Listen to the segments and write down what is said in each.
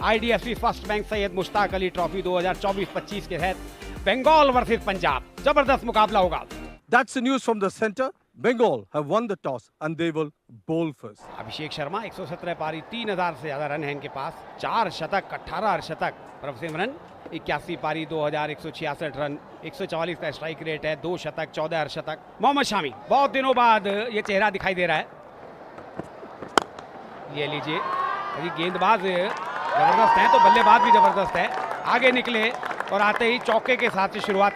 IDFC first bank Syed Mushtaq Ali trophy 2024-25 के तहत Bengal versus Punjab जबरदस्त मुकाबला होगा। That's the news from the center. Bengal have won the toss and they will bowl first. Abhishek Sharma 117 पारी 3000 से ज्यादा रन है इनके पास, 4 शतक 18 अर्धशतक। प्रभसिमरन 81 पारी 2166 रन, 144 का स्ट्राइक रेट है, 2 शतक 14 अर्धशतक। मोहम्मद शामी बहुत दिनों बाद ये चेहरा दिखाई दे रहा है। ये लीजिए, अभी गेंदबाज जबरदस्त है तो बल्लेबाज भी जबरदस्त है। आगे निकले और आते ही चौके के साथ से शुरुआत।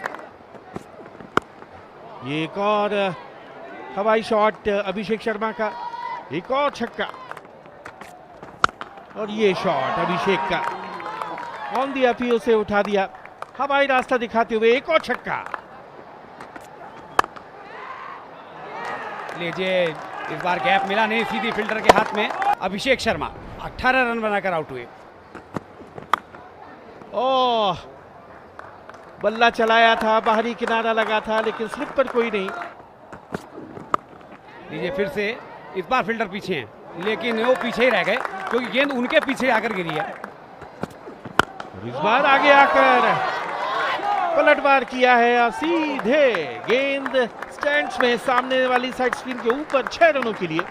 ये एक और हवाई शॉट अभिषेक शर्मा का, एक और छक्का और ये शॉट अभिषेक का ऑन दी अपील से उठा दिया, हवाई रास्ता दिखाते हुए एक और छक्का। लीजिए, इस बार गैप मिला नहीं, सीधी फील्डर के हाथ में। अभिषेक शर्मा 18 रन बनाकर आउट हुए। ओह, बल्ला चलाया था, बाहरी किनारा लगा था लेकिन स्लिप पर कोई नहीं। लीजिए फिर से, इस बार फील्डर पीछे हैं लेकिन वो पीछे ही रह गए क्योंकि गेंद उनके पीछे आकर गिरी है। इस बार आगे आकर पलटवार किया है और सीधे गेंद स्टैंड्स में सामने वाली साइड स्क्रीन के ऊपर 6 रनों के लिए।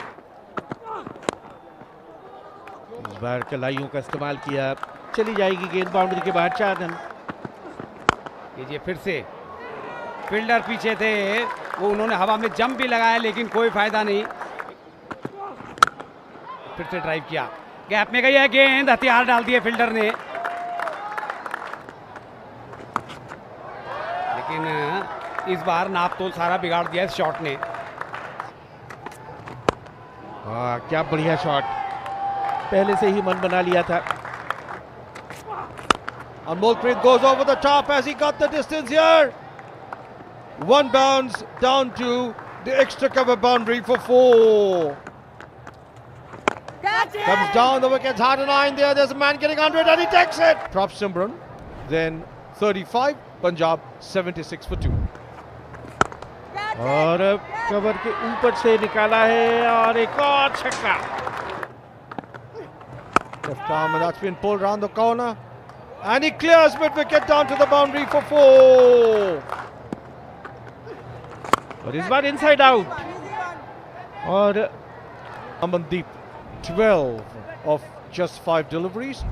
इस बार कलाइयों का इस्तेमाल किया, चली जाएगी गेंद बाउंड्री के बाहर, 4 रन। लीजिए फिर से, फील्डर पीछे थे, वो उन्होंने हवा में जंप भी लगाया लेकिन कोई फायदा नहीं। फिर से ड्राइव किया, गैप में गई है गेंद, हथियार डाल दिए फील्डर ने। लेकिन इस बार नापतोल सारा बिगाड़ दिया इस शॉट ने। क्या बढ़िया शॉट, पहले से ही मन बना लिया था। Anmolpreet goes over the top as he got the distance here. One bounce down to the extra cover boundary for 4. Comes down, the wicket's hard and high in there. There's a man getting under it and he takes it. Prabhsimran, then 35, Punjab 76 for 2. और cover के ऊपर से निकाला है और एक और छक्का। Left arm and that's been pulled round the corner. And he clears mid wicket down to the boundary for 4. और इस बार इनसाइड आउट। और Amandeep 12 of just 5 deliveries.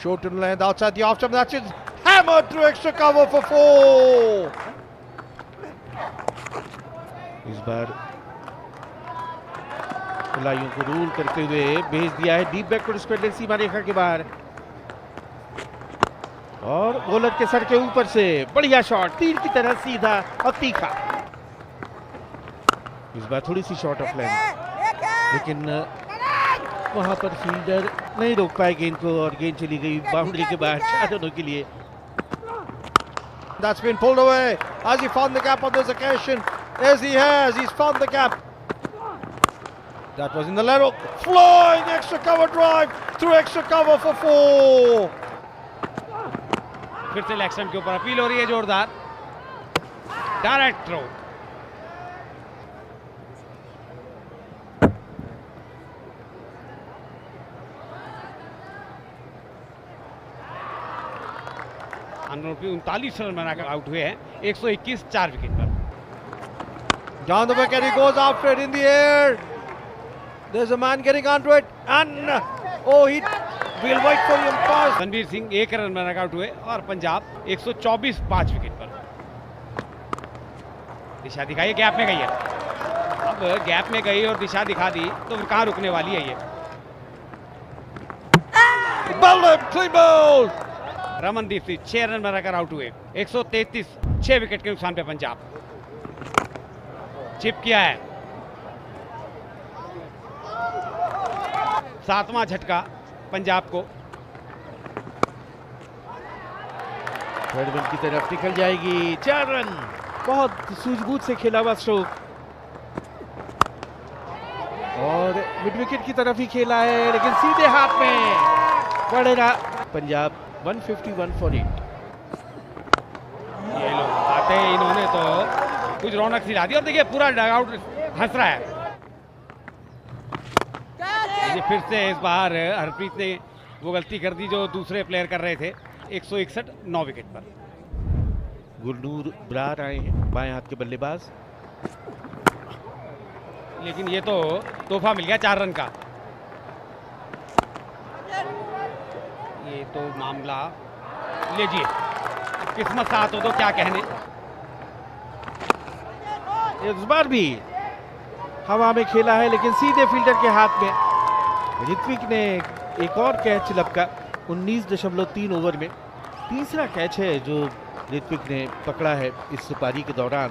Short and length outside the off stump. That's it. Hammered through extra cover for 4. इस बार खिलाड़ियों को rule करते हुए भेज दिया है डीप बैकवर्ड स्क्वायर सीमा रेखा के बाहर। और बॉलर के सर के ऊपर से बढ़िया शॉट, तीर की तरह सीधा और तीखा। इस बार थोड़ी सी शॉर्ट ऑफ लेंथ, लेकिन वहां पर फील्डर नहीं रोक पाए गेंद को और गेंद चली गई बाउंड्री के बाहर 4 रनों के लिए। That's been pulled away. Has he found the gap on this occasion? Yes, he has. He's found the gap. That was in the leg hook. Flying extra cover drive through extra cover for 4. फिर से leg stump के ऊपर appeal हो रही है जोरदार, direct throw. अनूपी 39 run बनाकर out हुए हैं, 121 4 विकेट पर। Down the wicket, he goes after it in the air. There's a man getting onto it, and we'll wait for him pass. Ranveer Singh 1 run बनाकर आउट हुए और पंजाब 124 5 विकेट पर। दिशा दिखाई, गैप में गई है। अब गैप में गई और दिशा दिखा दी तो कहां रुकने वाली है ये। Clean ball. Ramandeep Singh 6 run बनाकर आउट हुए, 133 6 विकेट के नुकसान पे पंजाब। चिप किया है, 7वां झटका पंजाब को। थर्ड वन की तरफ निकल जाएगी, 4 रन। बहुत सूझबूझ से खेला हुआ स्ट्रोक और मिड विकेट की तरफ ही खेला है लेकिन सीधे हाथ में पड़ेगा। पंजाब 151 फॉर 8। ये लोग आते हैं, इन्होंने तो कुछ रौनक सिला दी और देखिए पूरा डगआउट हंस रहा है। ये फिर से इस बार हरप्रीत ने वो गलती कर दी जो दूसरे प्लेयर कर रहे थे। 161 9 विकेट पर। गुरनूर ब्रार आए हैं बाएं हाथ के बल्लेबाज, लेकिन ये तो तोहफा मिल गया 4 रन का। ये तो मामला लीजिए, किस्मत साथ हो तो क्या कहने। इस बार भी हवा में खेला है लेकिन सीधे फील्डर के हाथ में। ऋत्विक ने एक और कैच लपका 19.3 ओवर में। तीसरा कैच है जो ऋत्विक ने पकड़ा है इस पारी के दौरान।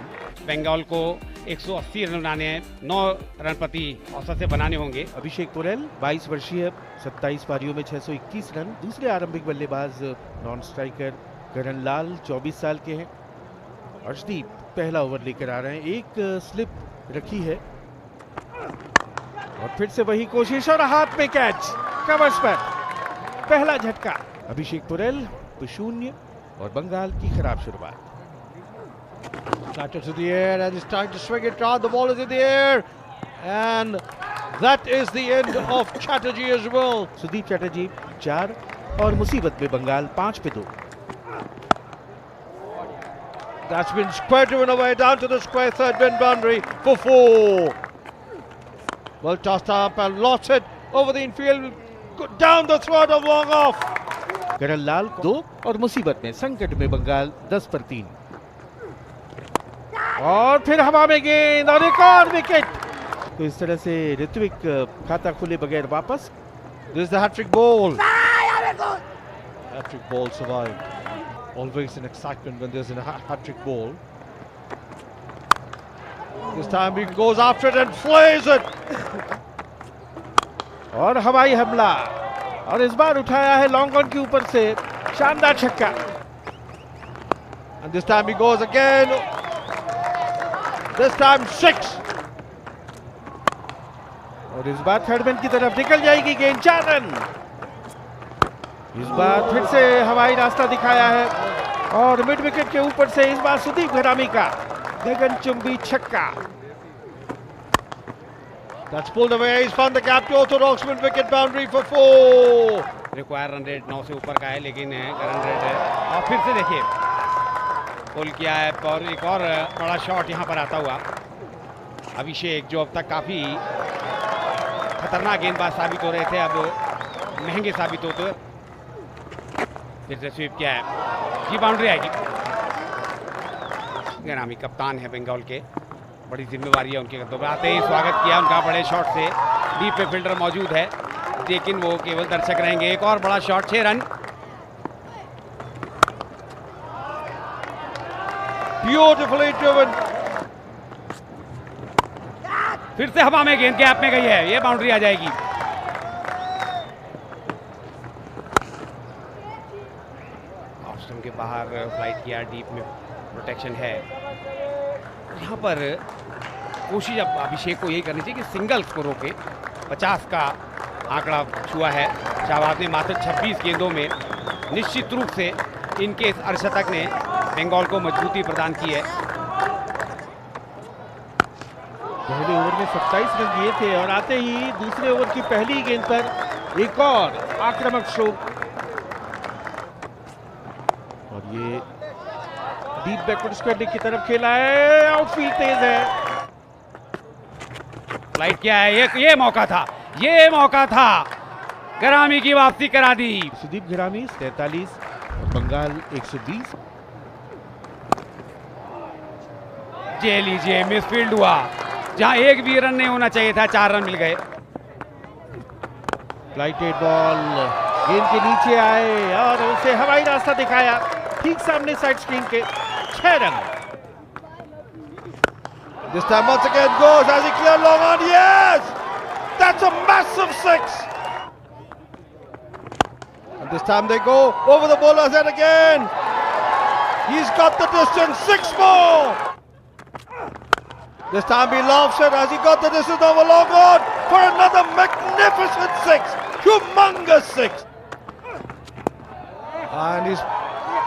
बंगाल को 180 रन बनाने हैं, 9 रन प्रति औसत से बनाने होंगे। अभिषेक पुरेल 22 वर्षीय, 27 पारियों में 621 रन। दूसरे आरंभिक बल्लेबाज नॉन स्ट्राइकर करण लाल 24 साल के हैं। अर्शदीप पहला ओवर लेकर आ रहे हैं, एक स्लिप रखी है और फिर से वही कोशिश और हाथ में कैच, कवर्स पर पहला झटका। अभिषेक पुरेल 0 और बंगाल की खराब शुरुआत। Batter to the air and he's trying to swing it round. The ball is in the air and that is the end of Chatterjee as well. Sudeep Chatterjee 4 और मुसीबत में बंगाल 5 पे 2। That's been square driven away down to the square third bin boundary for 4. Well tossed up and lost it over the infield down the throat of long off. करण लाल 2 और मुसीबत में संकट में बंगाल 10 पर 3। और फिर हवा में गेंद और एक और विकेट। तो इस तरह से ऋत्विक खाता खुले बगैर वापस। This is the hat-trick ball. Hat-trick ball survived. Always an excitement when there's a hat-trick ball. This time he goes after it and flays it. और हवाई हमला और इस बार उठाया है लॉन्ग ऑन के ऊपर से शानदार छक्का। And this time he goes again. This time 6. और इस बार थर्ड मैन की तरफ निकल जाएगी गेंद, 4 रन। इस बार फिर से हवाई रास्ता दिखाया है और मिड विकेट के ऊपर से इस बार सुदीप घरामी का गगनचुंबी छक्का। That's pulled away. He's found the gap to orthodox mid wicket boundary for 4. Require run rate 9 से ऊपर का है, लेकिन रन रेट है। और फिर से देखिए पुल किया है और एक और बड़ा शॉट यहाँ पर आता हुआ। अभिषेक जो अब तक काफी खतरनाक गेंदबाज साबित हो रहे थे, अब महंगे साबित होते। फिर से स्वीप किया है, ये बाउंड्री आएगी। घरामी कप्तान है बंगाल के, बड़ी जिम्मेवारी है उनके कंधों पर। आते ही स्वागत किया उनका बड़े शॉट से। डीप पे फील्डर मौजूद है लेकिन वो केवल दर्शक रहेंगे। एक और बड़ा शॉट, 6 रन। Beautifully driven. फिर से हवा में गेंद गैप में गई है, ये बाउंड्री आ जाएगी। ऑफ स्टंप के बाहर फ्लाइट किया, डीप में प्रोटेक्शन है। यहाँ पर कोशिश अब अभिषेक को यही करनी चाहिए कि सिंगल्स को रोके। 50 का आंकड़ा छुआ है शाहबाज ने मात्र 26 गेंदों में। निश्चित रूप से इनके इस अर्धशतक ने बंगाल को मजबूती प्रदान की है। पहले ओवर में 27 रन दिए थे और आते ही दूसरे ओवर की पहली गेंद पर एक और आक्रामक स्ट्रोक और ये डीप बैकवर्ड स्क्वायर की तरफ खेला है। आउटफील्ड तेज है, फ्लाइट किया है। ये मौका था, ये मौका था, घरामी की वापसी करा दी। सुदीप घरामी 43 और बंगाल 120। ये लीजिए मिसफील्ड हुआ, जहां एक भी रन नहीं होना चाहिए था, 4 रन मिल गए। फ्लाइटेड बॉल गेंद के नीचे आए और उसे हवाई रास्ता दिखाया ठीक सामने साइड स्क्रीन के, 6 run. This time once again goes as he cleared long on. Yes! That's a massive 6. And this time they go over the bowler's head again. He's got the distance, 6 more. This time he laughs it as he got the distance over long on for another magnificent 6. Humongous 6. And he's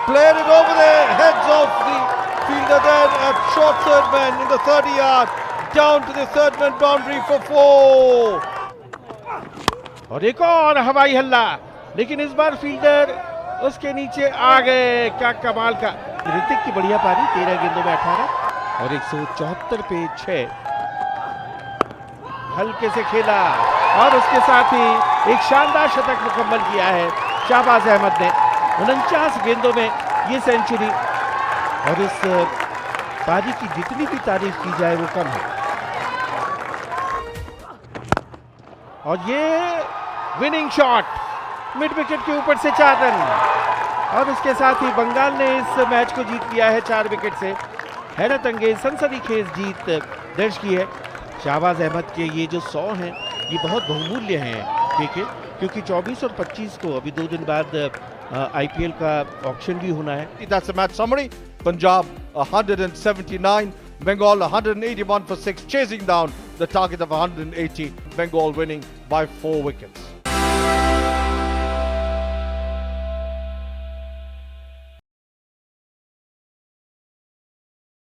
played it over the heads of the fielder there at short third man in the 30 yard, down to the third man boundary for 4. और एक और हवाई हल्ला, लेकिन इस बार fielder उसके नीचे आ गए। क्या कमाल का ऋतिक की बढ़िया पारी, 13 गेंदों में 18 और 174 पे 6। हल्के से खेला और उसके साथ ही एक शानदार शतक मुकम्मल किया है शाहबाज अहमद ने। 49 गेंदों में ये सेंचुरी, और इस पारी की जितनी भी तारीफ की जाए वो कम है। और ये विनिंग शॉट मिड विकेट के ऊपर से 4 रन, और उसके साथ ही बंगाल ने इस मैच को जीत लिया है 4 विकेट से। हैरत अंगेज सनसनीखेज जीत दर्ज की है। शाहबाज अहमद के ये जो 100 हैं ये बहुत बहुमूल्य हैं, ठीक है, क्योंकि 24 और 25 को अभी 2 दिन बाद आईपीएल का ऑक्शन भी होना है। That's the match summary. Punjab 179, Bengal 181 for 6, chasing down the target of 180. Bengal winning by 4 wickets.